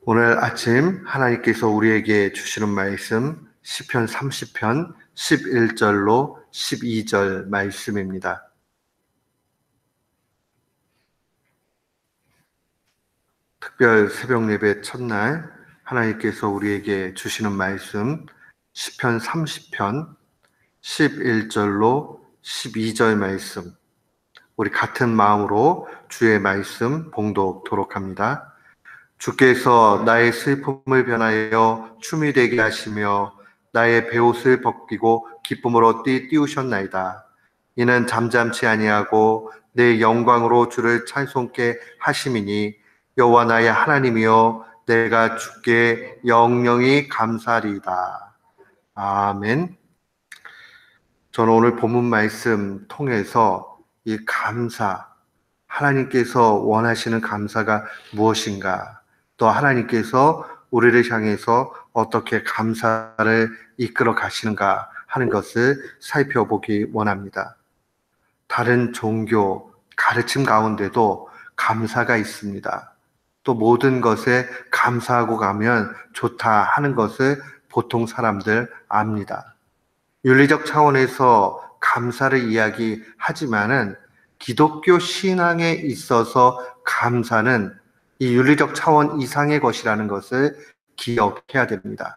오늘 아침 하나님께서 우리에게 주시는 말씀 시편 30편 11절로 12절 말씀입니다. 특별 새벽 예배 첫날 하나님께서 우리에게 주시는 말씀 시편 30편 11절로 12절 말씀, 우리 같은 마음으로 주의 말씀 봉독토록 합니다. 주께서 나의 슬픔을 변하여 춤이 되게 하시며 나의 베옷을 벗기고 기쁨으로 띄우셨나이다. 이는 잠잠치 아니하고 내 영광으로 주를 찬송케 하심이니 여호와 나의 하나님이여 내가 주께 영영이 감사리이다. 아멘. 저는 오늘 본문 말씀 통해서 이 감사, 하나님께서 원하시는 감사가 무엇인가, 또 하나님께서 우리를 향해서 어떻게 감사를 이끌어 가시는가 하는 것을 살펴보기 원합니다. 다른 종교 가르침 가운데도 감사가 있습니다. 또 모든 것에 감사하고 가면 좋다 하는 것을 보통 사람들 압니다. 윤리적 차원에서 감사를 이야기하지만은 기독교 신앙에 있어서 감사는 이 윤리적 차원 이상의 것이라는 것을 기억해야 됩니다.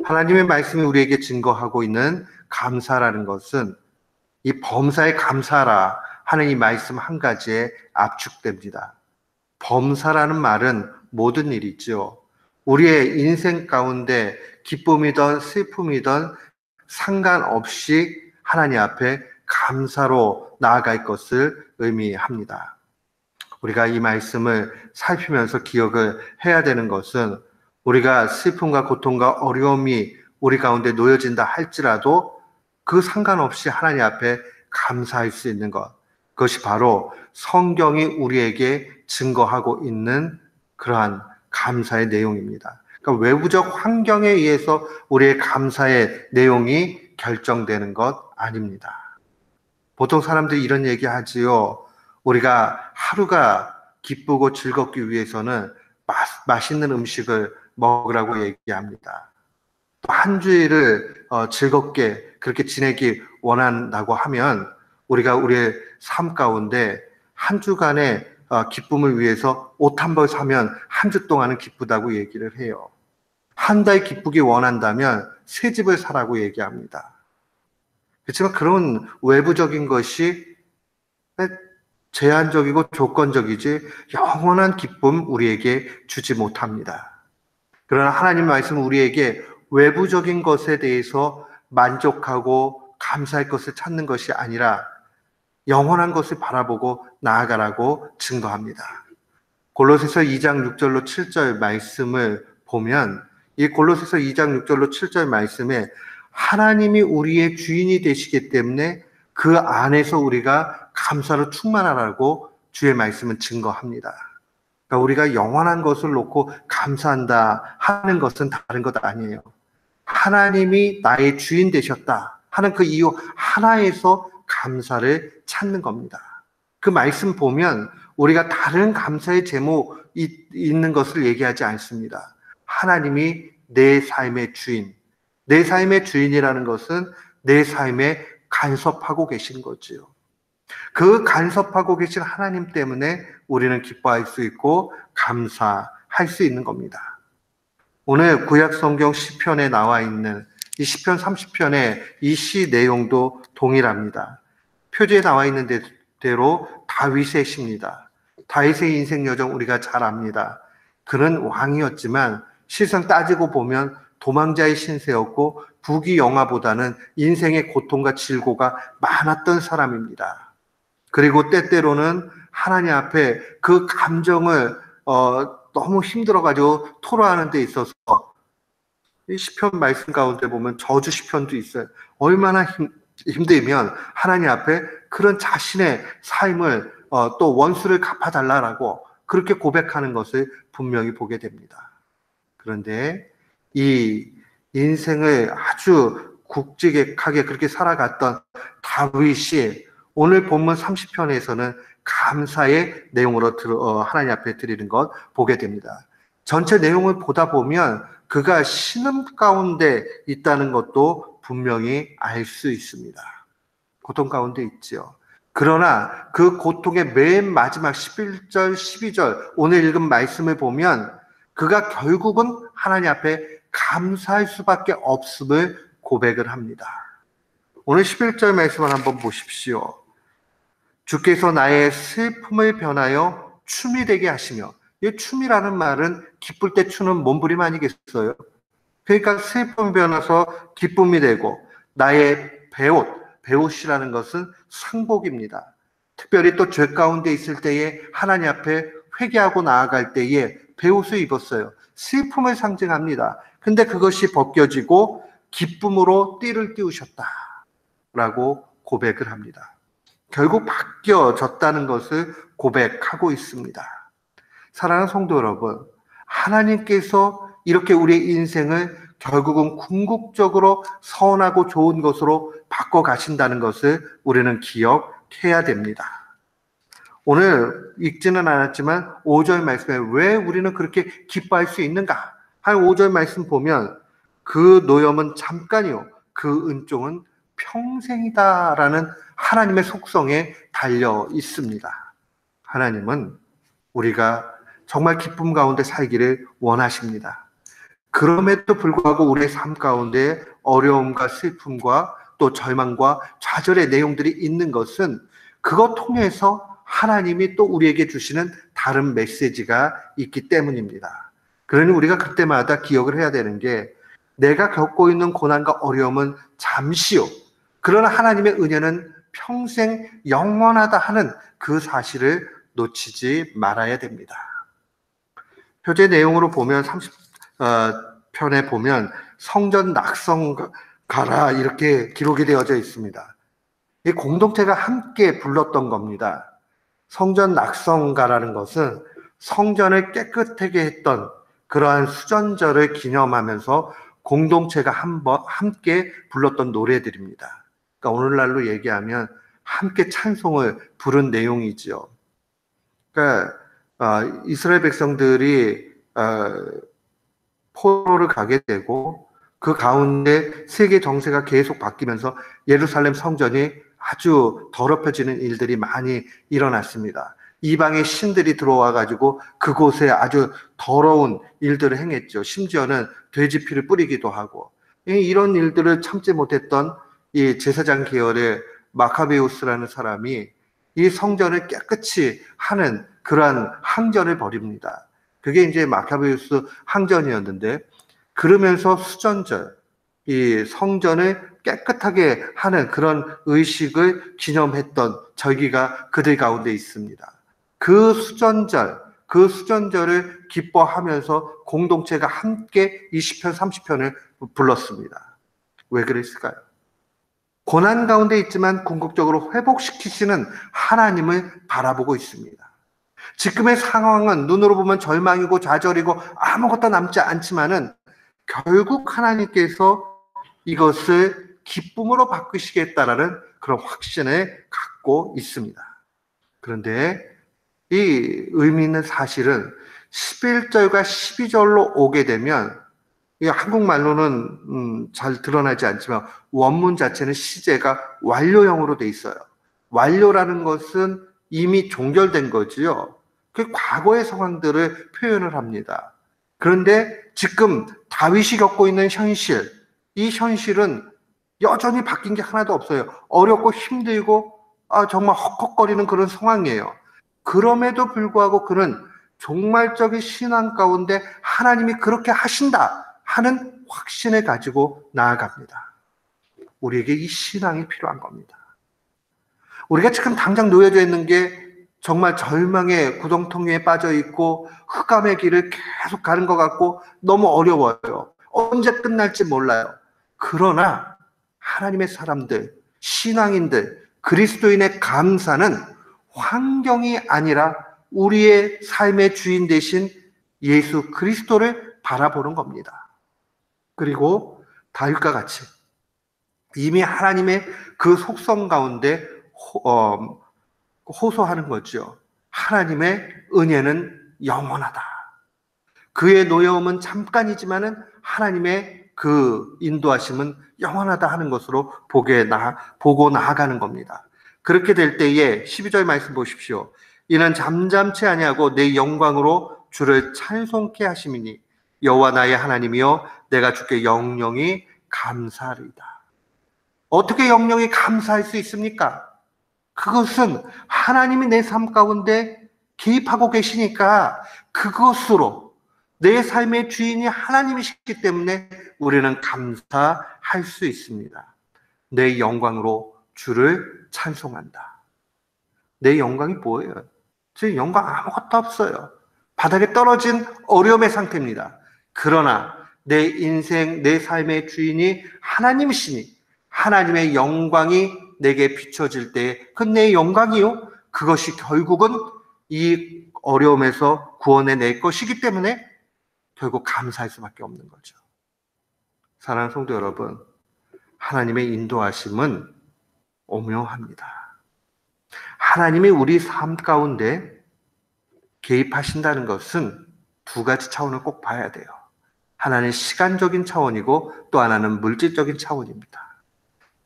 하나님의 말씀이 우리에게 증거하고 있는 감사라는 것은 이 범사에 감사라 하는 이 말씀 한 가지에 압축됩니다. 범사라는 말은 모든 일이죠. 우리의 인생 가운데 기쁨이든 슬픔이든 상관없이 하나님 앞에 감사로 나아갈 것을 의미합니다. 우리가 이 말씀을 살피면서 기억을 해야 되는 것은 우리가 슬픔과 고통과 어려움이 우리 가운데 놓여진다 할지라도 그 상관없이 하나님 앞에 감사할 수 있는 것, 그것이 바로 성경이 우리에게 증거하고 있는 그러한 감사의 내용입니다. 그러니까 외부적 환경에 의해서 우리의 감사의 내용이 결정되는 것 아닙니다. 보통 사람들이 이런 얘기 하지요. 우리가 하루가 기쁘고 즐겁기 위해서는 맛있는 음식을 먹으라고 얘기합니다. 또 한 주일을 즐겁게 그렇게 지내기 원한다고 하면 우리가 우리의 삶 가운데 한 주간의 기쁨을 위해서 옷 한 벌 사면 한 주 동안은 기쁘다고 얘기를 해요. 한 달 기쁘기 원한다면 새 집을 사라고 얘기합니다. 그렇지만 그런 외부적인 것이 제한적이고 조건적이지 영원한 기쁨 우리에게 주지 못합니다. 그러나 하나님 말씀은 우리에게 외부적인 것에 대해서 만족하고 감사할 것을 찾는 것이 아니라 영원한 것을 바라보고 나아가라고 증거합니다. 골로새서 2장 6절로 7절 말씀을 보면 이 골로새서 2장 6절로 7절 말씀에 하나님이 우리의 주인이 되시기 때문에 그 안에서 우리가 감사로 충만하라고 주의 말씀은 증거합니다. 그러니까 우리가 영원한 것을 놓고 감사한다 하는 것은 다른 것 아니에요. 하나님이 나의 주인 되셨다 하는 그 이유 하나에서 감사를 찾는 겁니다. 그 말씀 보면 우리가 다른 감사의 제목이 있는 것을 얘기하지 않습니다. 하나님이 내 삶의 주인, 내 삶의 주인이라는 것은 내 삶에 간섭하고 계신 거지요. 그 간섭하고 계신 하나님 때문에 우리는 기뻐할 수 있고 감사할 수 있는 겁니다. 오늘 구약 성경 시편에 나와 있는 이 시편 30편의 이 시 내용도 동일합니다. 표지에 나와 있는 대로 다윗의 시입니다. 다윗의 인생 여정 우리가 잘 압니다. 그는 왕이었지만 실상 따지고 보면 도망자의 신세였고 부귀영화보다는 인생의 고통과 질고가 많았던 사람입니다. 그리고 때때로는 하나님 앞에 그 감정을 너무 힘들어가지고 토로하는 데 있어서 이 시편 말씀 가운데 보면 저주 시편도 있어요. 얼마나 힘들면 하나님 앞에 그런 자신의 삶을 또 원수를 갚아달라고 그렇게 고백하는 것을 분명히 보게 됩니다. 그런데 이 인생을 아주 굵직하게 그렇게 살아갔던 다윗이 오늘 본문 30편에서는 감사의 내용으로 하나님 앞에 드리는 것 보게 됩니다. 전체 내용을 보다 보면 그가 신음 가운데 있다는 것도 분명히 알 수 있습니다. 고통 가운데 있지요. 그러나 그 고통의 맨 마지막 11절, 12절 오늘 읽은 말씀을 보면 그가 결국은 하나님 앞에 감사할 수밖에 없음을 고백을 합니다. 오늘 11절 말씀을 한번 보십시오. 주께서 나의 슬픔을 변하여 춤이 되게 하시며, 이 춤이라는 말은 기쁠 때 추는 몸부림 아니겠어요? 그러니까 슬픔이 변해서 기쁨이 되고, 나의 배옷이라는 것은 상복입니다. 특별히 또 죄 가운데 있을 때에 하나님 앞에 회개하고 나아갈 때에 배옷을 입었어요. 슬픔을 상징합니다. 근데 그것이 벗겨지고 기쁨으로 띠를 띄우셨다라고 고백을 합니다. 결국 바뀌어졌다는 것을 고백하고 있습니다. 사랑하는 성도 여러분, 하나님께서 이렇게 우리의 인생을 결국은 궁극적으로 선하고 좋은 것으로 바꿔 가신다는 것을 우리는 기억해야 됩니다. 오늘 읽지는 않았지만 5절 말씀에 왜 우리는 그렇게 기뻐할 수 있는가? 한 5절 말씀 보면 그 노염은 잠깐이요, 그 은총은 평생이다라는 하나님의 속성에 달려 있습니다. 하나님은 우리가 정말 기쁨 가운데 살기를 원하십니다. 그럼에도 불구하고 우리의 삶 가운데 어려움과 슬픔과 또 절망과 좌절의 내용들이 있는 것은 그것 통해서 하나님이 또 우리에게 주시는 다른 메시지가 있기 때문입니다. 그러니 우리가 그때마다 기억을 해야 되는 게 내가 겪고 있는 고난과 어려움은 잠시요, 그러나 하나님의 은혜는 평생 영원하다 하는 그 사실을 놓치지 말아야 됩니다. 표제 내용으로 보면 30편에 보면 성전 낙성가라 이렇게 기록이 되어져 있습니다. 이 공동체가 함께 불렀던 겁니다. 성전 낙성가라는 것은 성전을 깨끗하게 했던 그러한 수전절을 기념하면서 공동체가 함께 불렀던 노래들입니다. 그러니까 오늘날로 얘기하면 함께 찬송을 부른 내용이지요. 그러니까 이스라엘 백성들이 포로를 가게 되고 그 가운데 세계 정세가 계속 바뀌면서 예루살렘 성전이 아주 더럽혀지는 일들이 많이 일어났습니다. 이방의 신들이 들어와 가지고 그곳에 아주 더러운 일들을 행했죠. 심지어는 돼지 피를 뿌리기도 하고, 이런 일들을 참지 못했던 이 제사장 계열의 마카베우스라는 사람이 이 성전을 깨끗이 하는 그러한 항전을 벌입니다. 그게 이제 마카베우스 항전이었는데, 그러면서 수전절, 이 성전을 깨끗하게 하는 그런 의식을 기념했던 절기가 그들 가운데 있습니다. 그 수전절을 기뻐하면서 공동체가 함께 20편, 30편을 불렀습니다. 왜 그랬을까요? 고난 가운데 있지만 궁극적으로 회복시키시는 하나님을 바라보고 있습니다. 지금의 상황은 눈으로 보면 절망이고 좌절이고 아무것도 남지 않지만은 결국 하나님께서 이것을 기쁨으로 바꾸시겠다라는 그런 확신을 갖고 있습니다. 그런데 이 의미 있는 사실은 11절과 12절로 오게 되면, 한국말로는 잘 드러나지 않지만 원문 자체는 시제가 완료형으로 돼 있어요. 완료라는 것은 이미 종결된 거지요. 그 과거의 상황들을 표현을 합니다. 그런데 지금 다윗이 겪고 있는 현실, 이 현실은 여전히 바뀐 게 하나도 없어요. 어렵고 힘들고 정말 헉헉거리는 그런 상황이에요. 그럼에도 불구하고 그는 종말적인 신앙 가운데 하나님이 그렇게 하신다 하는 확신을 가지고 나아갑니다. 우리에게 이 신앙이 필요한 겁니다. 우리가 지금 당장 놓여져 있는 게 정말 절망의 구덩텅이에 빠져 있고 흑암의 길을 계속 가는 것 같고 너무 어려워요. 언제 끝날지 몰라요. 그러나 하나님의 사람들, 신앙인들, 그리스도인의 감사는 환경이 아니라 우리의 삶의 주인 되신 예수 그리스도를 바라보는 겁니다. 그리고 다윗과 같이 이미 하나님의 그 속성 가운데 호소하는 거죠. 하나님의 은혜는 영원하다. 그의 노여움은 잠깐이지만은 하나님의 그 인도하심은 영원하다 하는 것으로 보고 나아가는 겁니다. 그렇게 될 때에 12절 말씀 보십시오. 이는 잠잠치 아니하고 내 영광으로 주를 찬송케 하심이니 여호와 나의 하나님이여 내가 주께 영영이 감사하리이다. 어떻게 영영이 감사할 수 있습니까? 그것은 하나님이 내 삶 가운데 개입하고 계시니까 그것으로 내 삶의 주인이 하나님이시기 때문에 우리는 감사할 수 있습니다. 내 영광으로 주를 찬송한다. 내 영광이 뭐예요? 제 영광 아무것도 없어요. 바닥에 떨어진 어려움의 상태입니다. 그러나 내 인생, 내 삶의 주인이 하나님이시니 하나님의 영광이 내게 비춰질 때 그 내 영광이요, 그것이 결국은 이 어려움에서 구원해 낼 것이기 때문에 결국 감사할 수밖에 없는 거죠. 사랑하는 성도 여러분, 하나님의 인도하심은 오묘합니다. 하나님이 우리 삶 가운데 개입하신다는 것은 두 가지 차원을 꼭 봐야 돼요. 하나는 시간적인 차원이고 또 하나는 물질적인 차원입니다.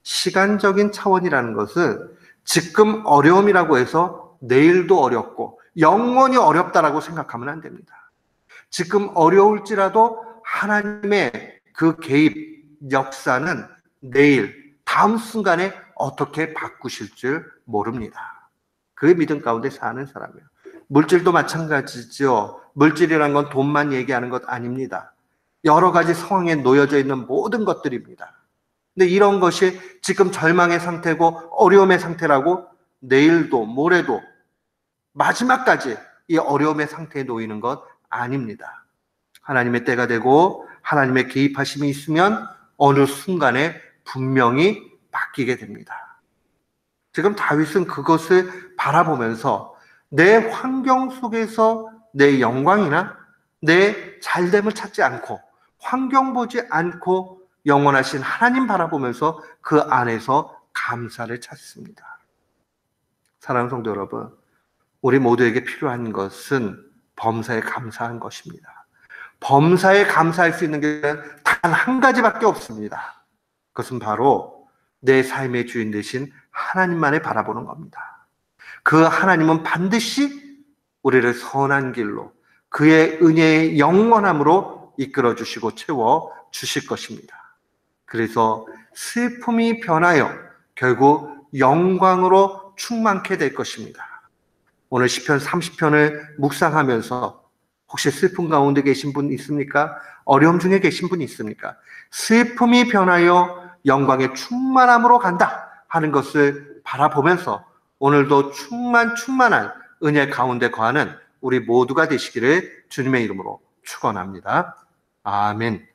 시간적인 차원이라는 것은 지금 어려움이라고 해서 내일도 어렵고 영원히 어렵다라고 생각하면 안 됩니다. 지금 어려울지라도 하나님의 그 개입, 역사는 내일, 다음 순간에 어떻게 바꾸실 줄 모릅니다. 그 믿음 가운데 사는 사람이에요. 물질도 마찬가지죠. 물질이란 건 돈만 얘기하는 것 아닙니다. 여러 가지 상황에 놓여져 있는 모든 것들입니다. 근데 이런 것이 지금 절망의 상태고 어려움의 상태라고 내일도 모레도 마지막까지 이 어려움의 상태에 놓이는 것 아닙니다. 하나님의 때가 되고 하나님의 개입하심이 있으면 어느 순간에 분명히 바뀌게 됩니다. 지금 다윗은 그것을 바라보면서 내 환경 속에서 내 영광이나 내 잘됨을 찾지 않고 환경 보지 않고 영원하신 하나님 바라보면서 그 안에서 감사를 찾습니다. 사랑하는 성도 여러분, 우리 모두에게 필요한 것은 범사에 감사한 것입니다. 범사에 감사할 수 있는 게 단 한 가지밖에 없습니다. 그것은 바로 내 삶의 주인 되신 하나님만을 바라보는 겁니다. 그 하나님은 반드시 우리를 선한 길로 그의 은혜의 영원함으로 이끌어 주시고 채워 주실 것입니다. 그래서 슬픔이 변하여 결국 영광으로 충만케 될 것입니다. 오늘 시편 30편을 묵상하면서 혹시 슬픔 가운데 계신 분 있습니까? 어려움 중에 계신 분이 있습니까? 슬픔이 변하여 영광의 충만함으로 간다 하는 것을 바라보면서 오늘도 충만한 은혜 가운데 거하는 우리 모두가 되시기를 주님의 이름으로 축원합니다. 아멘.